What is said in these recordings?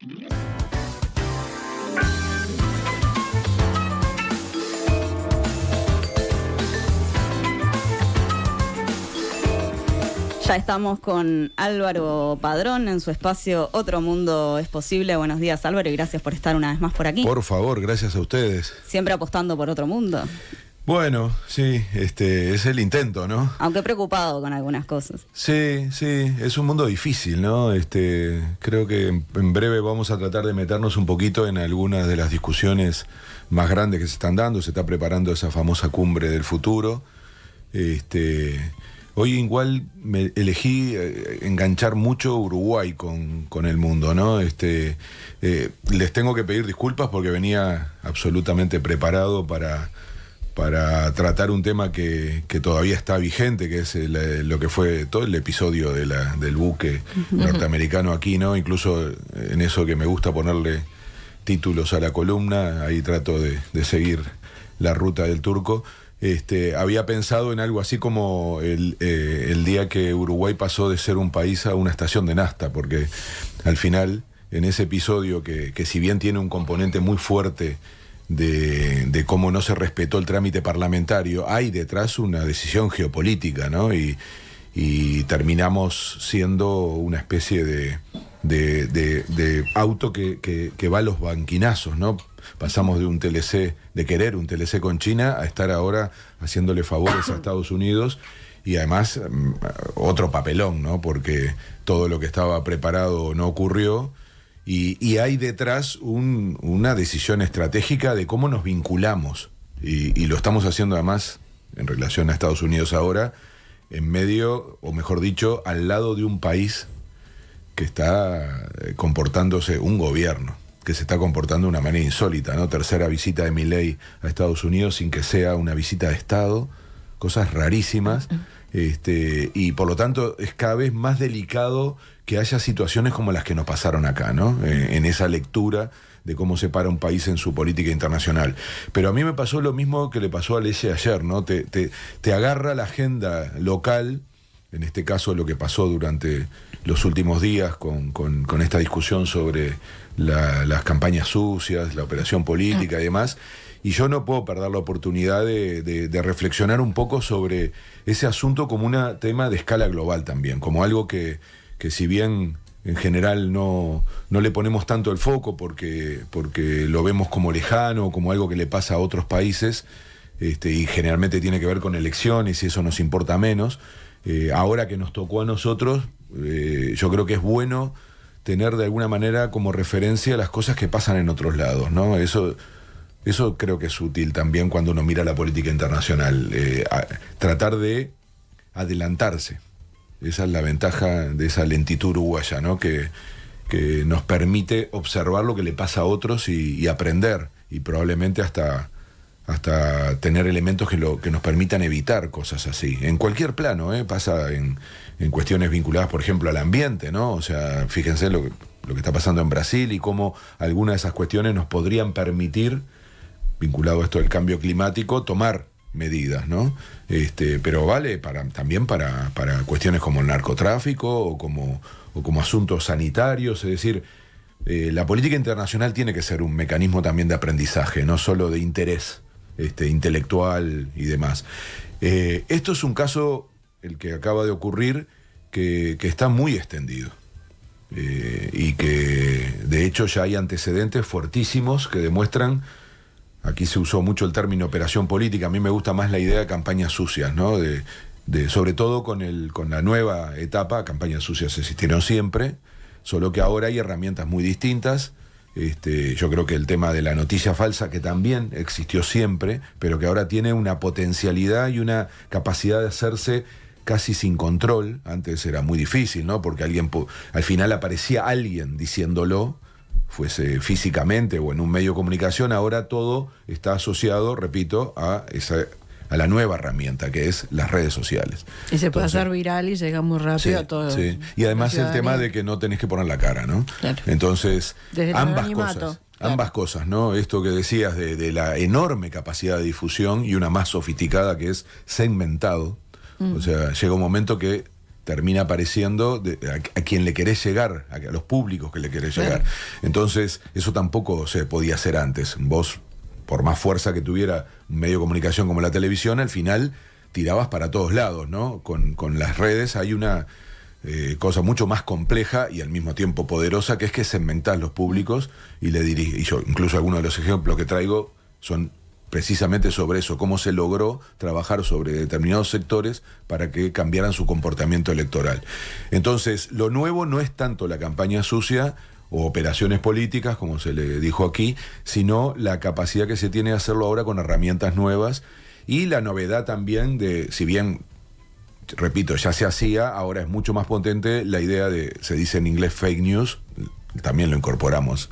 Ya estamos con Álvaro Padrón en su espacio Otro Mundo es Posible. Buenos días, Álvaro, y gracias por estar una vez más por aquí. Por favor, gracias a ustedes. Siempre apostando por otro mundo. Bueno, sí, es el intento, ¿no? Aunque preocupado con algunas cosas. Sí, es un mundo difícil, ¿no? Creo que en breve vamos a tratar de meternos un poquito en algunas de las discusiones más grandes que se están dando. Se está preparando esa famosa cumbre del futuro. Hoy igual me elegí enganchar mucho Uruguay con el mundo, ¿no? Les tengo que pedir disculpas porque venía absolutamente preparado para tratar un tema que todavía está vigente, que es lo que fue todo el episodio del buque norteamericano aquí, ¿no? Incluso en eso que me gusta ponerle títulos a la columna, ahí trato de seguir la ruta del turco. Había pensado en algo así como el día que Uruguay pasó de ser un país a una estación de nafta, porque al final, en ese episodio que si bien tiene un componente muy fuerte de cómo no se respetó el trámite parlamentario, hay detrás una decisión geopolítica, ¿no? Y terminamos siendo una especie de auto que va a los banquinazos, ¿no? Pasamos de querer un TLC con China a estar ahora haciéndole favores a Estados Unidos, y además otro papelón, ¿no? Porque todo lo que estaba preparado no ocurrió, y hay detrás una decisión estratégica de cómo nos vinculamos, y lo estamos haciendo además en relación a Estados Unidos ahora, en medio, o mejor dicho, al lado de un país que está comportándose, un gobierno que se está comportando de una manera insólita, ¿no? Tercera visita de Milei a Estados Unidos sin que sea una visita de Estado, cosas rarísimas, y por lo tanto es cada vez más delicado que haya situaciones como las que nos pasaron acá, ¿no? En esa lectura de cómo se para un país en su política internacional. Pero a mí me pasó lo mismo que le pasó a Alessia ayer, ¿no? Te agarra la agenda local, en este caso lo que pasó durante los últimos días con esta discusión sobre las campañas sucias, la operación política y demás, y yo no puedo perder la oportunidad de reflexionar un poco sobre ese asunto como un tema de escala global también, como algo que si bien en general no le ponemos tanto el foco porque lo vemos como lejano, como algo que le pasa a otros países, y generalmente tiene que ver con elecciones y eso nos importa menos. Ahora que nos tocó a nosotros, yo creo que es bueno tener de alguna manera como referencia las cosas que pasan en otros lados, ¿no? Eso creo que es útil también cuando uno mira la política internacional, tratar de adelantarse. Esa es la ventaja de esa lentitud uruguaya, ¿no? Que nos permite observar lo que le pasa a otros y aprender, y probablemente hasta tener elementos que nos permitan evitar cosas así. En cualquier plano, pasa en cuestiones vinculadas, por ejemplo, al ambiente, ¿no? O sea, fíjense lo que está pasando en Brasil y cómo algunas de esas cuestiones nos podrían permitir, vinculado a esto del cambio climático, tomar medidas, ¿no? Pero vale también para cuestiones como el narcotráfico o como asuntos sanitarios, es decir, la política internacional tiene que ser un mecanismo también de aprendizaje, no solo de interés intelectual y demás. Esto es un caso, el que acaba de ocurrir, que está muy extendido, y que de hecho ya hay antecedentes fuertísimos que demuestran. Aquí se usó mucho el término operación política. A mí me gusta más la idea de campañas sucias, ¿no? Sobre todo con la nueva etapa. Campañas sucias existieron siempre, solo que ahora hay herramientas muy distintas. Yo creo que el tema de la noticia falsa, que también existió siempre, pero que ahora tiene una potencialidad y una capacidad de hacerse casi sin control. Antes era muy difícil, ¿no? Porque al final aparecía alguien diciéndolo, fuese físicamente o en un medio de comunicación. Ahora todo está asociado, repito, a la nueva herramienta que es las redes sociales. Y se puede hacer viral y llega muy rápido a todo. Sí. Y además el tema de que no tenés que poner la cara, ¿no? Claro. Entonces, desde ambas cosas, ¿no? Esto que decías de la enorme capacidad de difusión y una más sofisticada que es segmentado. O sea, llega un momento que termina apareciendo a quien le querés llegar, a los públicos que le querés llegar. Entonces, eso tampoco se podía hacer antes. Vos, por más fuerza que tuviera un medio de comunicación como la televisión, al final tirabas para todos lados, ¿no? Con las redes hay una cosa mucho más compleja y al mismo tiempo poderosa, que es que segmentás los públicos y le dirigís. Y yo, incluso algunos de los ejemplos que traigo son precisamente sobre eso, cómo se logró trabajar sobre determinados sectores para que cambiaran su comportamiento electoral. Entonces, lo nuevo no es tanto la campaña sucia o operaciones políticas, como se le dijo aquí, sino la capacidad que se tiene de hacerlo ahora con herramientas nuevas y la novedad también de, si bien, repito, ya se hacía, ahora es mucho más potente la idea de, se dice en inglés fake news, también lo incorporamos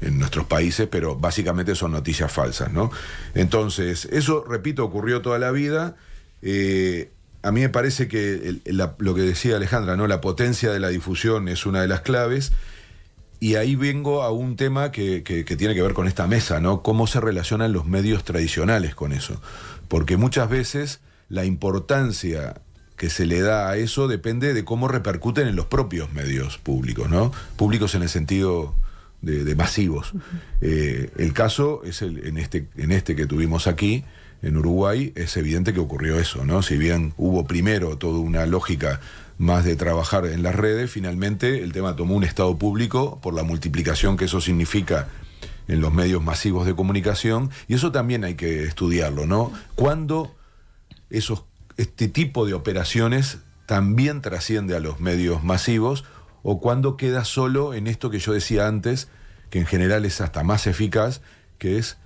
en nuestros países, pero básicamente son noticias falsas, ¿no? Entonces, eso, repito, ocurrió toda la vida. A mí me parece que lo que decía Alejandra, ¿no? La potencia de la difusión es una de las claves. Y ahí vengo a un tema que tiene que ver con esta mesa, ¿no? Cómo se relacionan los medios tradicionales con eso. Porque muchas veces la importancia que se le da a eso depende de cómo repercuten en los propios medios públicos, ¿no? Públicos en el sentido de masivos. El caso es en este que tuvimos aquí, en Uruguay, es evidente que ocurrió eso, ¿no? Si bien hubo primero toda una lógica más de trabajar en las redes, finalmente el tema tomó un estado público por la multiplicación que eso significa en los medios masivos de comunicación, y eso también hay que estudiarlo, ¿no? Cuando este tipo de operaciones también trasciende a los medios masivos, o cuando queda solo en esto que yo decía antes, que en general es hasta más eficaz, que es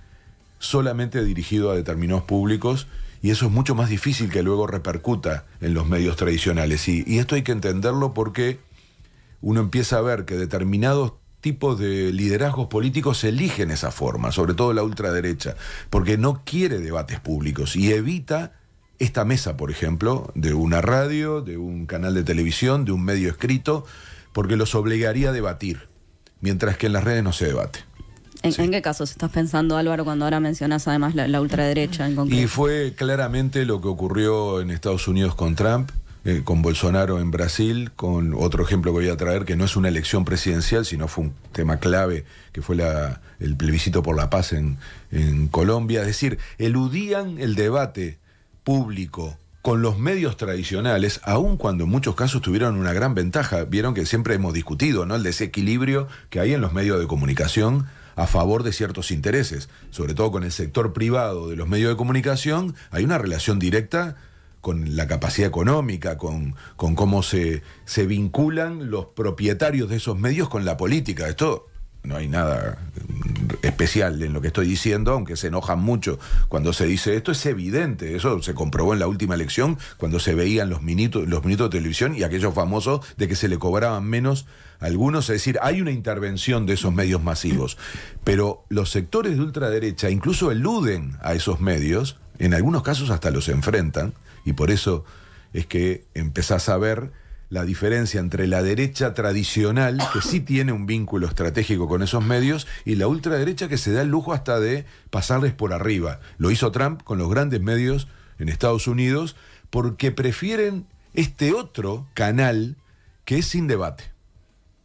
solamente dirigido a determinados públicos, y eso es mucho más difícil que luego repercuta en los medios tradicionales. Y esto hay que entenderlo porque uno empieza a ver que determinados tipos de liderazgos políticos eligen esa forma, sobre todo la ultraderecha, porque no quiere debates públicos y evita esta mesa, por ejemplo, de una radio, de un canal de televisión, de un medio escrito, porque los obligaría a debatir, mientras que en las redes no se debate. ¿En qué casos estás pensando, Álvaro, cuando ahora mencionas además la ultraderecha en concreto? Y fue claramente lo que ocurrió en Estados Unidos con Trump, con Bolsonaro en Brasil, con otro ejemplo que voy a traer, que no es una elección presidencial, sino fue un tema clave, que fue el plebiscito por la paz en Colombia. Es decir, eludían el debate público con los medios tradicionales, aun cuando en muchos casos tuvieron una gran ventaja. Vieron que siempre hemos discutido, ¿no?, el desequilibrio que hay en los medios de comunicación a favor de ciertos intereses, sobre todo con el sector privado de los medios de comunicación. Hay una relación directa con la capacidad económica, con cómo se vinculan los propietarios de esos medios con la política. Esto no hay nada especial en lo que estoy diciendo, aunque se enojan mucho cuando se dice esto. Es evidente, eso se comprobó en la última elección, cuando se veían los minutos de televisión y aquellos famosos de que se le cobraban menos a algunos. Es decir, hay una intervención de esos medios masivos, pero los sectores de ultraderecha incluso eluden a esos medios, en algunos casos hasta los enfrentan, y por eso es que empezás a ver la diferencia entre la derecha tradicional, que sí tiene un vínculo estratégico con esos medios, y la ultraderecha que se da el lujo hasta de pasarles por arriba. Lo hizo Trump con los grandes medios en Estados Unidos, porque prefieren este otro canal que es sin debate,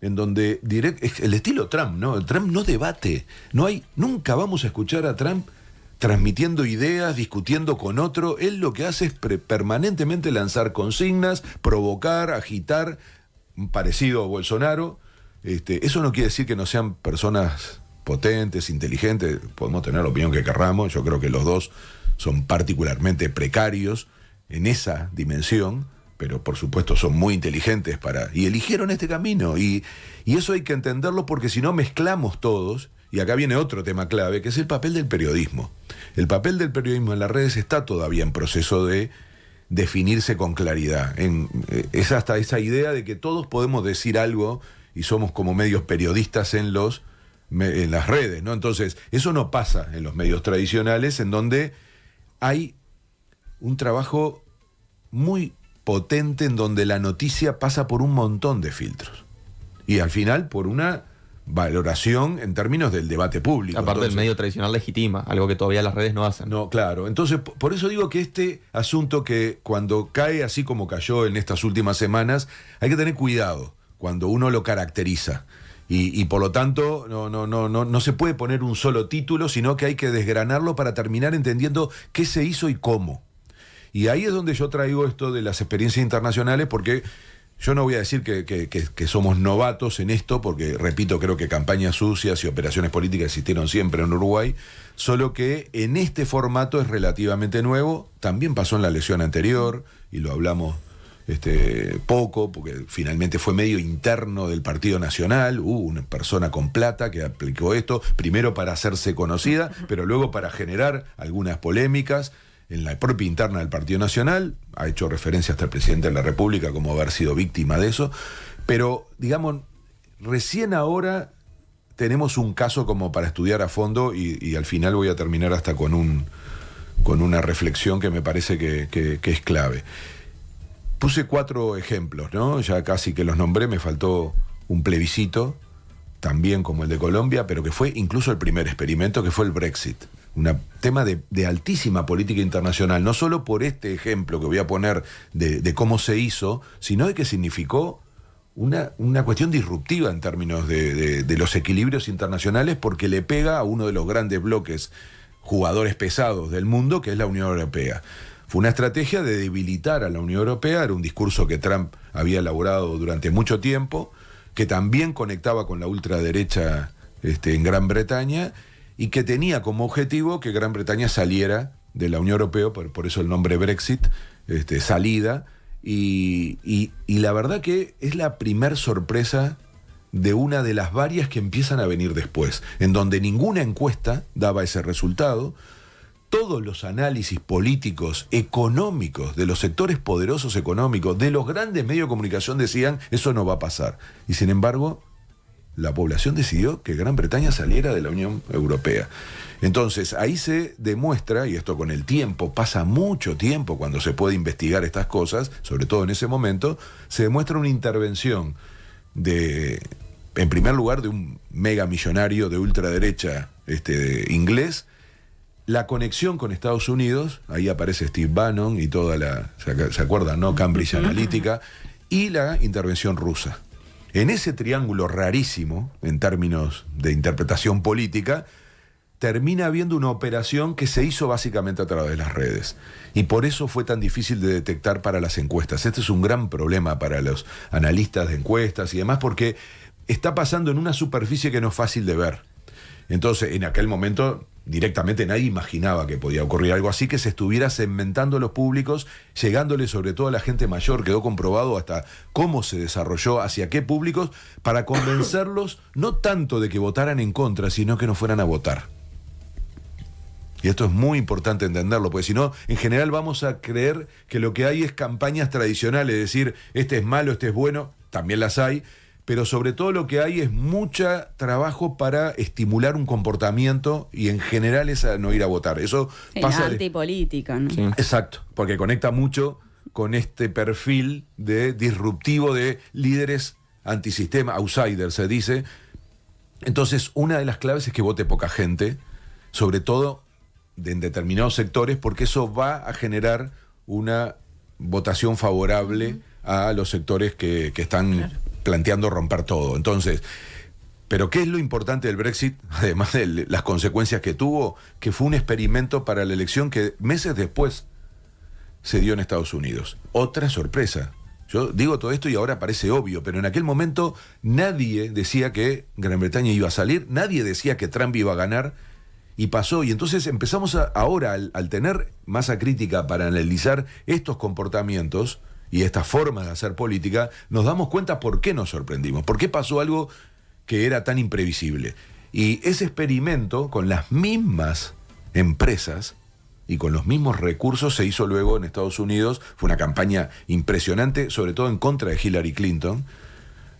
en donde el estilo Trump, ¿no? Trump no debate, nunca vamos a escuchar a Trump transmitiendo ideas, discutiendo con otro. Él lo que hace es permanentemente lanzar consignas, provocar, agitar, parecido a Bolsonaro. Eso no quiere decir que no sean personas potentes, inteligentes. Podemos tener la opinión que querramos. Yo creo que los dos son particularmente precarios en esa dimensión, pero por supuesto son muy inteligentes y eligieron este camino. Y eso hay que entenderlo, porque si no mezclamos todos. Y acá viene otro tema clave, que es el papel del periodismo. El papel del periodismo en las redes está todavía en proceso de definirse con claridad. Es hasta esa idea de que todos podemos decir algo y somos como medios periodistas en las redes, ¿no? Entonces, eso no pasa en los medios tradicionales, en donde hay un trabajo muy potente, en donde la noticia pasa por un montón de filtros. Y al final por una valoración en términos del debate público. Aparte, Entonces, el medio tradicional legitima, algo que todavía las redes no hacen. no, claro. Entonces, por eso digo que este asunto que cuando cae así como cayó en estas últimas semanas, hay que tener cuidado cuando uno lo caracteriza. Y por lo tanto, no se puede poner un solo título, sino que hay que desgranarlo para terminar entendiendo qué se hizo y cómo. Y ahí es donde yo traigo esto de las experiencias internacionales, porque yo no voy a decir que somos novatos en esto, porque, repito, creo que campañas sucias y operaciones políticas existieron siempre en Uruguay, solo que en este formato es relativamente nuevo. También pasó en la elección anterior, y lo hablamos poco, porque finalmente fue medio interno del Partido Nacional. Hubo una persona con plata que aplicó esto, primero para hacerse conocida, pero luego para generar algunas polémicas en la propia interna del Partido Nacional. Ha hecho referencia hasta el presidente de la República como haber sido víctima de eso, pero digamos, recién ahora tenemos un caso como para estudiar a fondo, y al final voy a terminar hasta con una reflexión que me parece que es clave. Puse 4 ejemplos, ¿no? Ya casi que los nombré, me faltó un plebiscito, también como el de Colombia, pero que fue incluso el primer experimento, que fue el Brexit. Un tema de altísima política internacional, no solo por este ejemplo que voy a poner de cómo se hizo, sino de que significó una cuestión disruptiva en términos de los equilibrios internacionales, porque le pega a uno de los grandes bloques jugadores pesados del mundo, que es la Unión Europea. Fue una estrategia de debilitar a la Unión Europea, era un discurso que Trump había elaborado durante mucho tiempo, que también conectaba con la ultraderecha en Gran Bretaña, y que tenía como objetivo que Gran Bretaña saliera de la Unión Europea, por eso el nombre Brexit, salida, y la verdad que es la primer sorpresa de una de las varias que empiezan a venir después, en donde ninguna encuesta daba ese resultado. Todos los análisis políticos, económicos, de los sectores poderosos económicos, de los grandes medios de comunicación decían, eso no va a pasar. Y sin embargo, la población decidió que Gran Bretaña saliera de la Unión Europea. Entonces, ahí se demuestra, y esto con el tiempo, pasa mucho tiempo cuando se puede investigar estas cosas, sobre todo en ese momento, se demuestra una intervención en primer lugar, de un mega millonario de ultraderecha inglés, la conexión con Estados Unidos, ahí aparece Steve Bannon y toda ¿se acuerdan, no? Cambridge Analytica, y la intervención rusa. En ese triángulo rarísimo, en términos de interpretación política, termina habiendo una operación que se hizo básicamente a través de las redes. Y por eso fue tan difícil de detectar para las encuestas. Este es un gran problema para los analistas de encuestas y demás, porque está pasando en una superficie que no es fácil de ver. Entonces, en aquel momento, directamente nadie imaginaba que podía ocurrir algo así, que se estuviera segmentando los públicos, llegándole sobre todo a la gente mayor. Quedó comprobado hasta cómo se desarrolló, hacia qué públicos, para convencerlos no tanto de que votaran en contra, sino que no fueran a votar. Y esto es muy importante entenderlo, porque si no, en general vamos a creer que lo que hay es campañas tradicionales, es decir, este es malo, este es bueno, también las hay, pero sobre todo lo que hay es mucho trabajo para estimular un comportamiento, y en general es a no ir a votar. Eso pasa antipolítica, ¿no? Sí. Exacto, porque conecta mucho con este perfil de disruptivo de líderes antisistema, outsiders se dice. Entonces, una de las claves es que vote poca gente, sobre todo en determinados sectores, porque eso va a generar una votación favorable a los sectores que están planteando romper todo. Entonces, ¿pero qué es lo importante del Brexit? Además de las consecuencias que tuvo, que fue un experimento para la elección que meses después se dio en Estados Unidos. Otra sorpresa. Yo digo todo esto y ahora parece obvio, pero en aquel momento nadie decía que Gran Bretaña iba a salir, nadie decía que Trump iba a ganar, y pasó. Y entonces empezamos ahora, al tener masa crítica para analizar estos comportamientos y estas formas de hacer política, nos damos cuenta por qué nos sorprendimos, por qué pasó algo que era tan imprevisible. Y ese experimento con las mismas empresas y con los mismos recursos se hizo luego en Estados Unidos. Fue una campaña impresionante, sobre todo en contra de Hillary Clinton,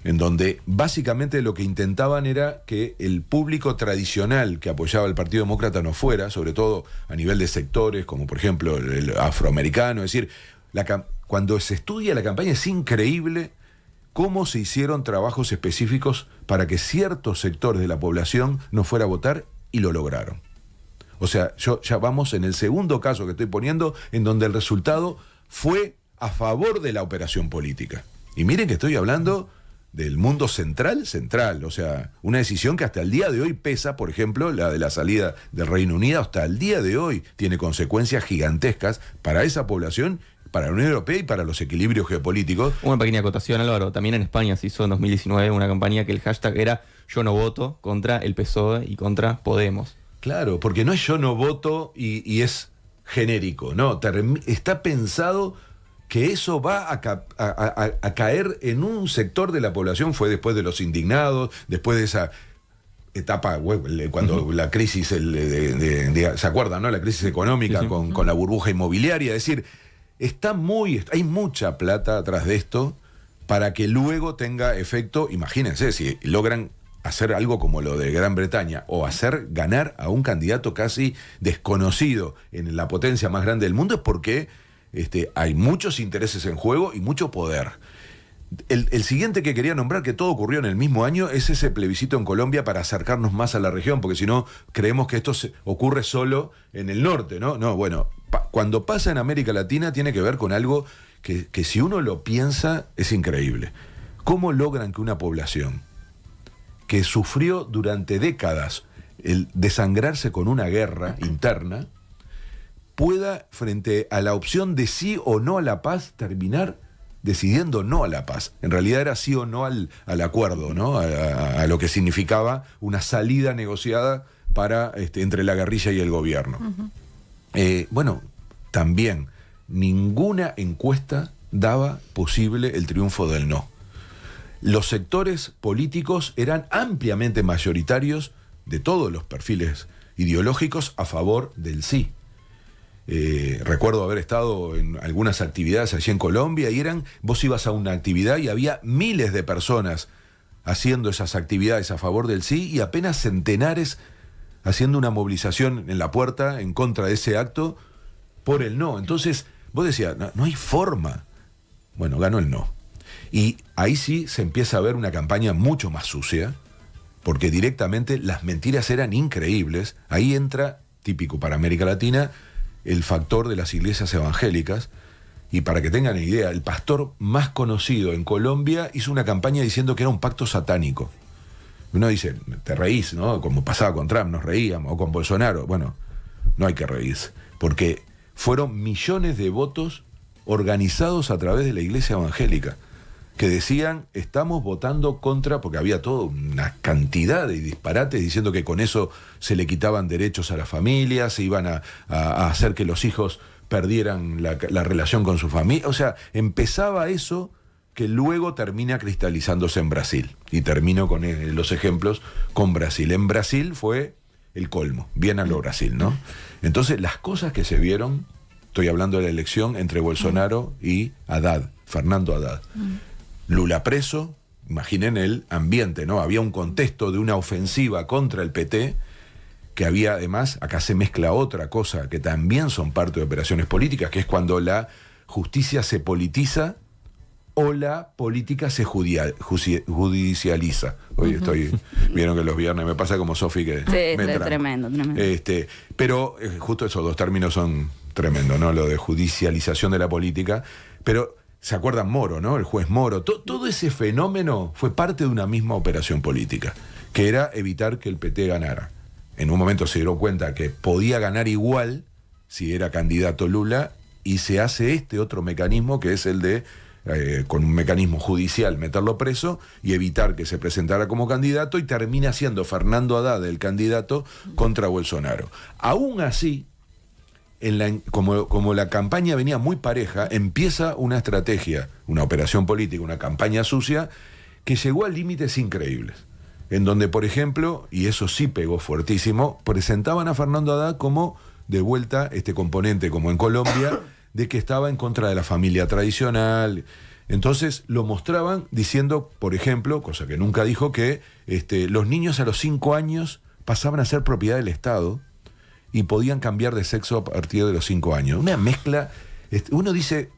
en donde básicamente lo que intentaban era que el público tradicional que apoyaba al Partido Demócrata no fuera, sobre todo a nivel de sectores como por ejemplo el afroamericano. Es decir, cuando se estudia la campaña es increíble cómo se hicieron trabajos específicos para que ciertos sectores de la población no fuera a votar, y lo lograron. O sea, ya vamos en el segundo caso que estoy poniendo, en donde el resultado fue a favor de la operación política. Y miren que estoy hablando del mundo central, o sea, una decisión que hasta el día de hoy pesa, por ejemplo, la de la salida del Reino Unido, hasta el día de hoy tiene consecuencias gigantescas para esa población, para la Unión Europea y para los equilibrios geopolíticos. Una pequeña acotación, Álvaro, también en España se hizo en 2019 una campaña que el hashtag era "Yo no voto" contra el PSOE y contra Podemos. Claro, porque no es "yo no voto" y es genérico, no, está pensado que eso va a caer en un sector de la población. Fue después de los indignados, después de esa etapa, cuando la crisis, ¿se acuerdan, no? La crisis económica, sí, sí. Con la burbuja inmobiliaria. Es decir, hay mucha plata atrás de esto para que luego tenga efecto. Imagínense, si logran hacer algo como lo de Gran Bretaña, o hacer ganar a un candidato casi desconocido en la potencia más grande del mundo, es porque hay muchos intereses en juego y mucho poder. El siguiente que quería nombrar, que todo ocurrió en el mismo año, es ese plebiscito en Colombia para acercarnos más a la región, porque si no, creemos que esto ocurre solo en el norte, ¿no? No, bueno, cuando pasa en América Latina tiene que ver con algo que si uno lo piensa es increíble. ¿Cómo logran que una población que sufrió durante décadas el desangrarse con una guerra interna pueda, frente a la opción de sí o no a la paz, terminar decidiendo no a la paz? En realidad era sí o no al acuerdo, ¿no? A lo que significaba una salida negociada para entre la guerrilla y el gobierno. Uh-huh. Bueno, también ninguna encuesta daba posible el triunfo del no. Los sectores políticos eran ampliamente mayoritarios de todos los perfiles ideológicos a favor del sí. Recuerdo haber estado en algunas actividades allí en Colombia y vos ibas a una actividad y había miles de personas haciendo esas actividades a favor del sí y apenas centenares haciendo una movilización en la puerta en contra de ese acto por el no. Entonces vos decías, no hay forma. Bueno, ganó el no. Y ahí sí se empieza a ver una campaña mucho más sucia, porque directamente las mentiras eran increíbles. Ahí entra, típico para América Latina, el factor de las iglesias evangélicas. Y para que tengan idea, el pastor más conocido en Colombia hizo una campaña diciendo que era un pacto satánico. Uno dice, te reís, ¿no? Como pasaba con Trump, nos reíamos, o con Bolsonaro. Bueno, no hay que reírse, porque fueron millones de votos organizados a través de la iglesia evangélica, que decían, estamos votando contra, porque había toda una cantidad de disparates diciendo que con eso se le quitaban derechos a las familias, se iban a hacer que los hijos perdieran la relación con su familia. O sea, empezaba eso que luego termina cristalizándose en Brasil. Y termino con los ejemplos con Brasil. En Brasil fue el colmo, bien a lo Brasil, ¿no? Entonces, las cosas que se vieron, estoy hablando de la elección entre Bolsonaro y Haddad, Fernando Haddad. Lula preso, imaginen el ambiente, ¿no? Había un contexto de una ofensiva contra el PT, que había además, acá se mezcla otra cosa, que también son parte de operaciones políticas, que es cuando la justicia se politiza o la política se judicializa. Hoy vieron que los viernes me pasa como Sofi que... Sí, tremendo. Pero justo esos dos términos son tremendos, ¿no? Lo de judicialización de la política, pero... ¿Se acuerdan Moro, no? El juez Moro. Todo ese fenómeno fue parte de una misma operación política, que era evitar que el PT ganara. En un momento se dio cuenta que podía ganar igual si era candidato Lula, y se hace otro mecanismo, que es el de, con un mecanismo judicial, meterlo preso y evitar que se presentara como candidato, y termina siendo Fernando Haddad el candidato contra Bolsonaro. Aún así, como la campaña venía muy pareja, empieza una estrategia, una operación política, una campaña sucia, que llegó a límites increíbles, en donde, por ejemplo, y eso sí pegó fuertísimo, presentaban a Fernando Haddad como, de vuelta, este componente, como en Colombia, de que estaba en contra de la familia tradicional. Entonces lo mostraban diciendo, por ejemplo, cosa que nunca dijo, que los niños a los 5 años pasaban a ser propiedad del Estado y podían cambiar de sexo a partir de los 5 años. Una mezcla, uno dice,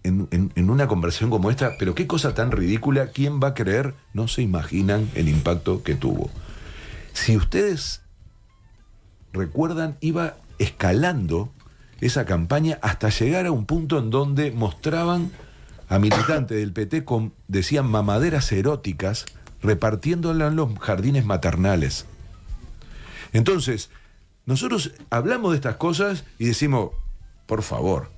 en una conversación como esta, pero qué cosa tan ridícula, ¿quién va a creer? No se imaginan el impacto que tuvo. Si ustedes recuerdan, iba escalando esa campaña hasta llegar a un punto en donde mostraban a militantes del PT con, decían, mamaderas eróticas, repartiéndolas en los jardines maternales. Entonces, nosotros hablamos de estas cosas y decimos, por favor,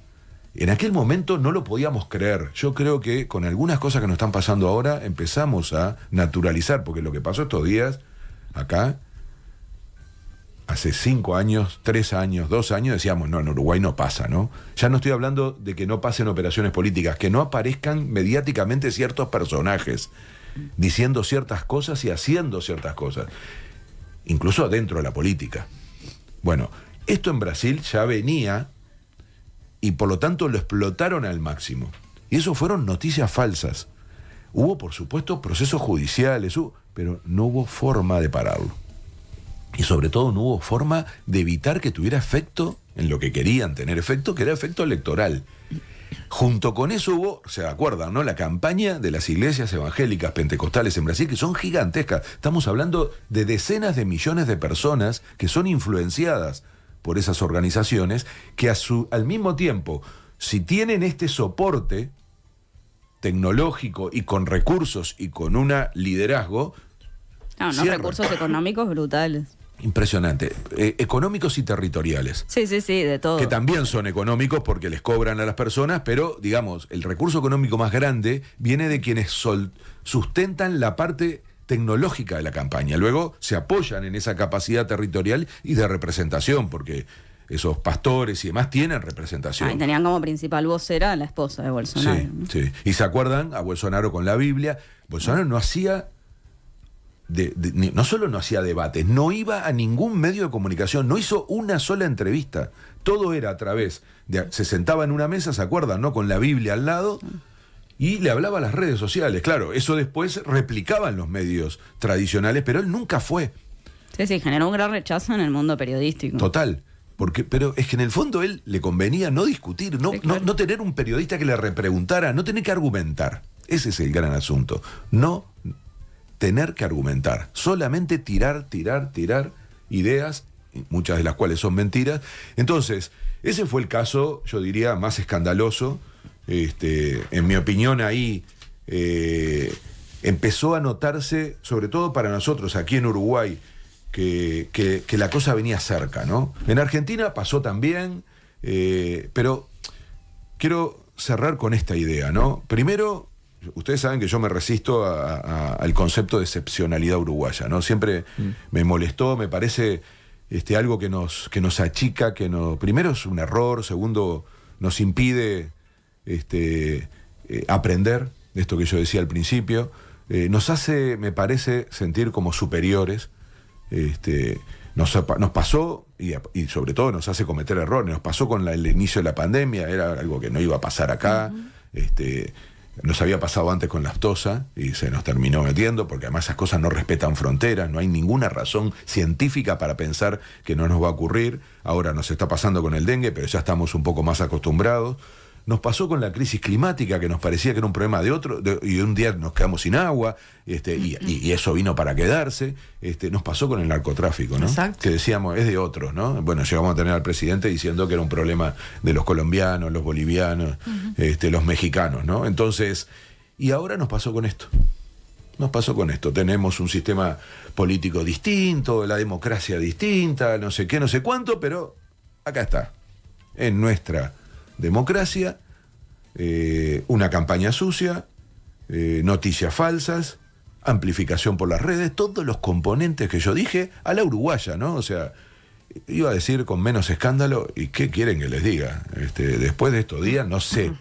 en aquel momento no lo podíamos creer. Yo creo que con algunas cosas que nos están pasando ahora empezamos a naturalizar, porque lo que pasó estos días acá, hace 5 años, 3 años, 2 años, decíamos, no, en Uruguay no pasa, ¿no? Ya no estoy hablando de que no pasen operaciones políticas, que no aparezcan mediáticamente ciertos personajes diciendo ciertas cosas y haciendo ciertas cosas, incluso dentro de la política. Bueno, esto en Brasil ya venía y por lo tanto lo explotaron al máximo. Y eso fueron noticias falsas. Hubo, por supuesto, procesos judiciales, pero no hubo forma de pararlo. Y sobre todo no hubo forma de evitar que tuviera efecto en lo que querían tener efecto, que era efecto electoral. Junto con eso hubo, se acuerdan, ¿no?, la campaña de las iglesias evangélicas pentecostales en Brasil, que son gigantescas. Estamos hablando de decenas de millones de personas que son influenciadas por esas organizaciones, que al mismo tiempo, si tienen este soporte tecnológico y con recursos y con un liderazgo... unos recursos económicos brutales. Impresionante. Económicos y territoriales. Sí, de todo. Que también son económicos porque les cobran a las personas, pero, digamos, el recurso económico más grande viene de quienes sustentan la parte tecnológica de la campaña. Luego se apoyan en esa capacidad territorial y de representación, porque esos pastores y demás tienen representación. Tenían como principal vocera a la esposa de Bolsonaro. Sí, ¿no? sí. Y se acuerdan a Bolsonaro con la Biblia. Bolsonaro no hacía... no solo no hacía debates, no iba a ningún medio de comunicación, no hizo una sola entrevista. Todo era a través de... Se sentaba en una mesa, ¿se acuerdan?, ¿no?, con la Biblia al lado, y le hablaba a las redes sociales. Claro, eso después replicaban los medios tradicionales, pero él nunca fue. Sí, generó un gran rechazo en el mundo periodístico. Total. Pero es que en el fondo él le convenía no discutir, no, sí, claro. no tener un periodista que le repreguntara, no tener que argumentar. Ese es el gran asunto. No tener que argumentar, solamente tirar ideas, muchas de las cuales son mentiras. Entonces, ese fue el caso, yo diría, más escandaloso. En mi opinión, ahí empezó a notarse, sobre todo para nosotros aquí en Uruguay, que la cosa venía cerca, ¿no? En Argentina pasó también, pero quiero cerrar con esta idea, ¿no? Primero, ustedes saben que yo me resisto al concepto de excepcionalidad uruguaya, ¿no? Siempre me molestó, me parece algo que nos achica, primero es un error, segundo nos impide aprender de esto que yo decía al principio, nos hace, me parece, sentir como superiores. Nos pasó y sobre todo nos hace cometer errores. Nos pasó con el inicio de la pandemia, era algo que no iba a pasar acá. Nos había pasado antes con la aftosa y se nos terminó metiendo, porque además esas cosas no respetan fronteras, no hay ninguna razón científica para pensar que no nos va a ocurrir. Ahora nos está pasando con el dengue, pero ya estamos un poco más acostumbrados. Nos pasó con la crisis climática, que nos parecía que era un problema y un día nos quedamos sin agua, y eso vino para quedarse. Nos pasó con el narcotráfico, ¿no? Exacto. Que decíamos, es de otros, ¿no? Bueno, llegamos a tener al presidente diciendo que era un problema de los colombianos, los bolivianos, los mexicanos, ¿no? Entonces, y ahora nos pasó con esto. Tenemos un sistema político distinto, la democracia distinta, no sé qué, no sé cuánto, pero acá está, en nuestra democracia, una campaña sucia, noticias falsas, amplificación por las redes, todos los componentes que yo dije a la uruguaya, ¿no? O sea, iba a decir con menos escándalo, ¿y qué quieren que les diga? Después de estos días, no sé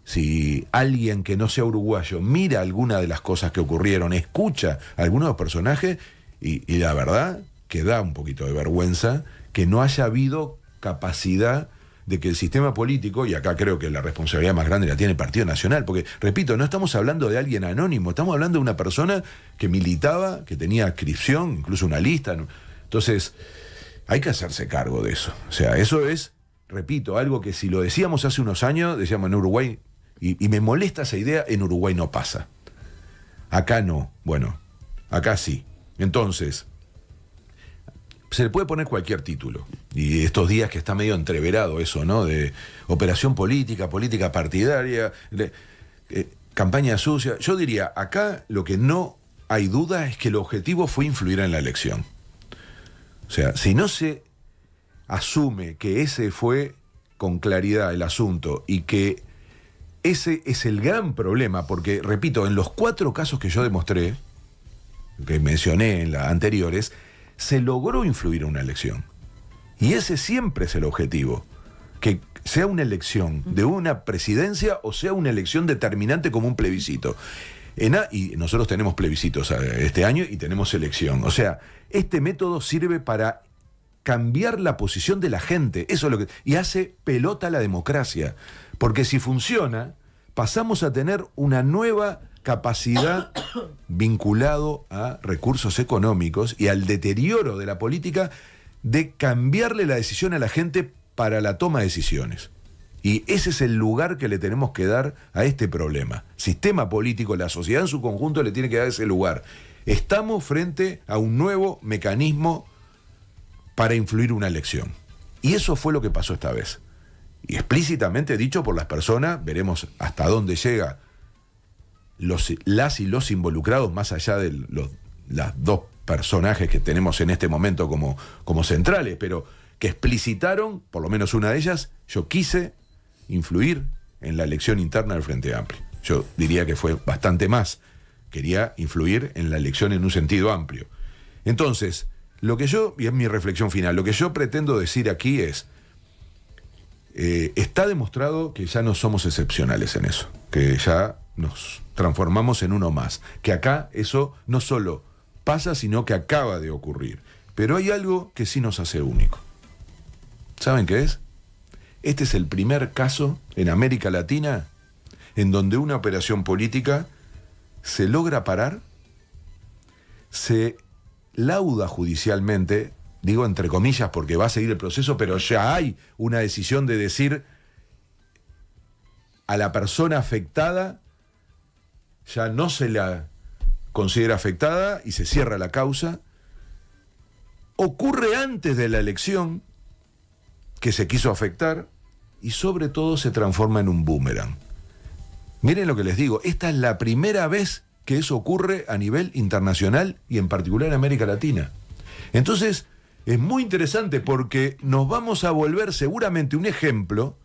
si alguien que no sea uruguayo mira alguna de las cosas que ocurrieron, escucha a algunos de los personajes, y la verdad que da un poquito de vergüenza que no haya habido capacidad de que el sistema político, y acá creo que la responsabilidad más grande la tiene el Partido Nacional, porque, repito, no estamos hablando de alguien anónimo, estamos hablando de una persona que militaba, que tenía adscripción, incluso una lista, ¿no? Entonces, hay que hacerse cargo de eso. O sea, eso es, repito, algo que si lo decíamos hace unos años, decíamos en Uruguay, y me molesta esa idea, en Uruguay no pasa. Acá no. Bueno, acá sí. Entonces, se le puede poner cualquier título. Y estos días que está medio entreverado eso, ¿no? De operación política, política partidaria, campaña sucia. Yo diría, acá lo que no hay duda es que el objetivo fue influir en la elección. O sea, si no se asume que ese fue con claridad el asunto y que ese es el gran problema, porque, repito, en los 4 casos que yo demostré, que mencioné en las anteriores, se logró influir en una elección. Y ese siempre es el objetivo, que sea una elección de una presidencia o sea una elección determinante como un plebiscito. Y nosotros tenemos plebiscitos este año y tenemos elección. O sea, este método sirve para cambiar la posición de la gente. Eso es lo que... Y hace pelota la democracia. Porque si funciona, pasamos a tener una nueva capacidad vinculado a recursos económicos y al deterioro de la política de cambiarle la decisión a la gente para la toma de decisiones. Y ese es el lugar que le tenemos que dar a este problema. Sistema político, la sociedad en su conjunto le tiene que dar ese lugar. Estamos frente a un nuevo mecanismo para influir una elección. Y eso fue lo que pasó esta vez. Y explícitamente dicho por las personas, veremos hasta dónde llega las y los involucrados, más allá de las 2 personajes que tenemos en este momento como centrales, pero que explicitaron, por lo menos una de ellas, yo quise influir en la elección interna del Frente Amplio. Yo diría que fue bastante más. Quería influir en la elección en un sentido amplio. Entonces, y es mi reflexión final, lo que yo pretendo decir aquí es, está demostrado que ya no somos excepcionales en eso, que ya nos transformamos en uno más, que acá eso no solo pasa, sino que acaba de ocurrir. Pero hay algo que sí nos hace único. ¿Saben qué es? Este es el primer caso en América Latina en donde una operación política se logra parar, se lauda judicialmente, digo entre comillas porque va a seguir el proceso, pero ya hay una decisión de decir a la persona afectada ya no se la considera afectada y se cierra la causa. Ocurre antes de la elección que se quiso afectar y sobre todo se transforma en un boomerang. Miren lo que les digo, esta es la primera vez que eso ocurre a nivel internacional y en particular en América Latina. Entonces, es muy interesante porque nos vamos a volver seguramente un ejemplo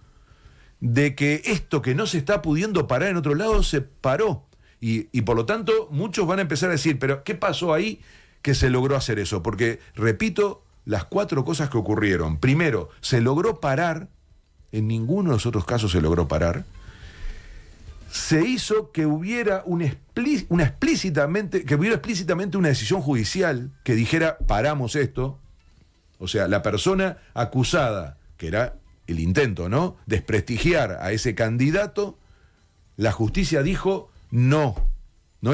de que esto que no se está pudiendo parar en otro lado se paró. Y por lo tanto, muchos van a empezar a decir, pero ¿qué pasó ahí que se logró hacer eso? Porque, repito, las 4 cosas que ocurrieron. Primero, se logró parar, en ninguno de los otros casos se logró parar. Se hizo que hubiera explícitamente una decisión judicial que dijera, paramos esto. O sea, la persona acusada, que era el intento, ¿no?, desprestigiar a ese candidato, la justicia dijo, no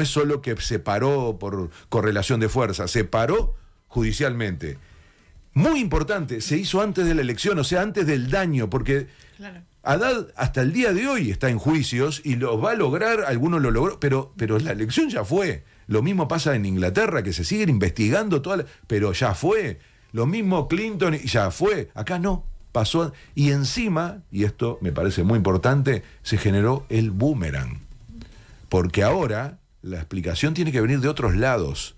es solo que se paró por correlación de fuerza, se paró judicialmente. Muy importante, se hizo antes de la elección, o sea, antes del daño, porque claro, Haddad hasta el día de hoy está en juicios y lo va a lograr, algunos lo logró, pero la elección ya fue. Lo mismo pasa en Inglaterra, que se siguen investigando, pero ya fue. Lo mismo Clinton, ya fue. Acá no, pasó. Y encima, y esto me parece muy importante, se generó el boomerang. Porque ahora la explicación tiene que venir de otros lados.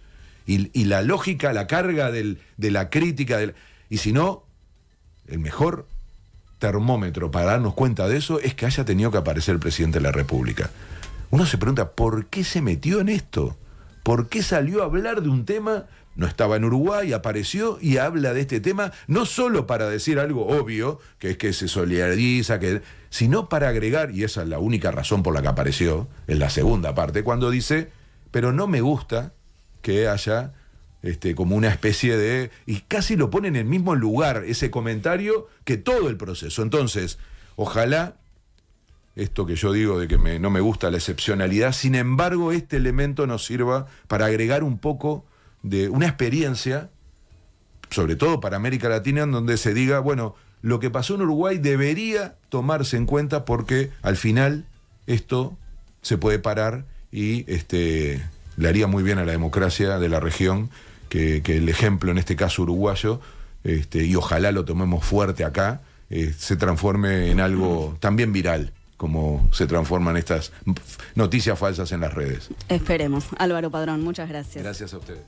Y la lógica, la carga de la crítica, y si no, el mejor termómetro para darnos cuenta de eso es que haya tenido que aparecer el presidente de la República. Uno se pregunta, ¿por qué se metió en esto? ¿Por qué salió a hablar de un tema? No estaba en Uruguay, apareció y habla de este tema, no solo para decir algo obvio, que es que se solidariza, sino para agregar, y esa es la única razón por la que apareció, en la segunda parte, cuando dice, pero no me gusta que haya como una especie de... Y casi lo pone en el mismo lugar ese comentario que todo el proceso. Entonces, ojalá, esto que yo digo de que no me gusta la excepcionalidad, sin embargo, este elemento nos sirva para agregar un poco de una experiencia, sobre todo para América Latina, en donde se diga, bueno, lo que pasó en Uruguay debería tomarse en cuenta porque al final esto se puede parar y le haría muy bien a la democracia de la región que el ejemplo, en este caso uruguayo, y ojalá lo tomemos fuerte acá, se transforme en algo también viral, como se transforman estas noticias falsas en las redes. Esperemos. Álvaro Padrón, muchas gracias. Gracias a ustedes.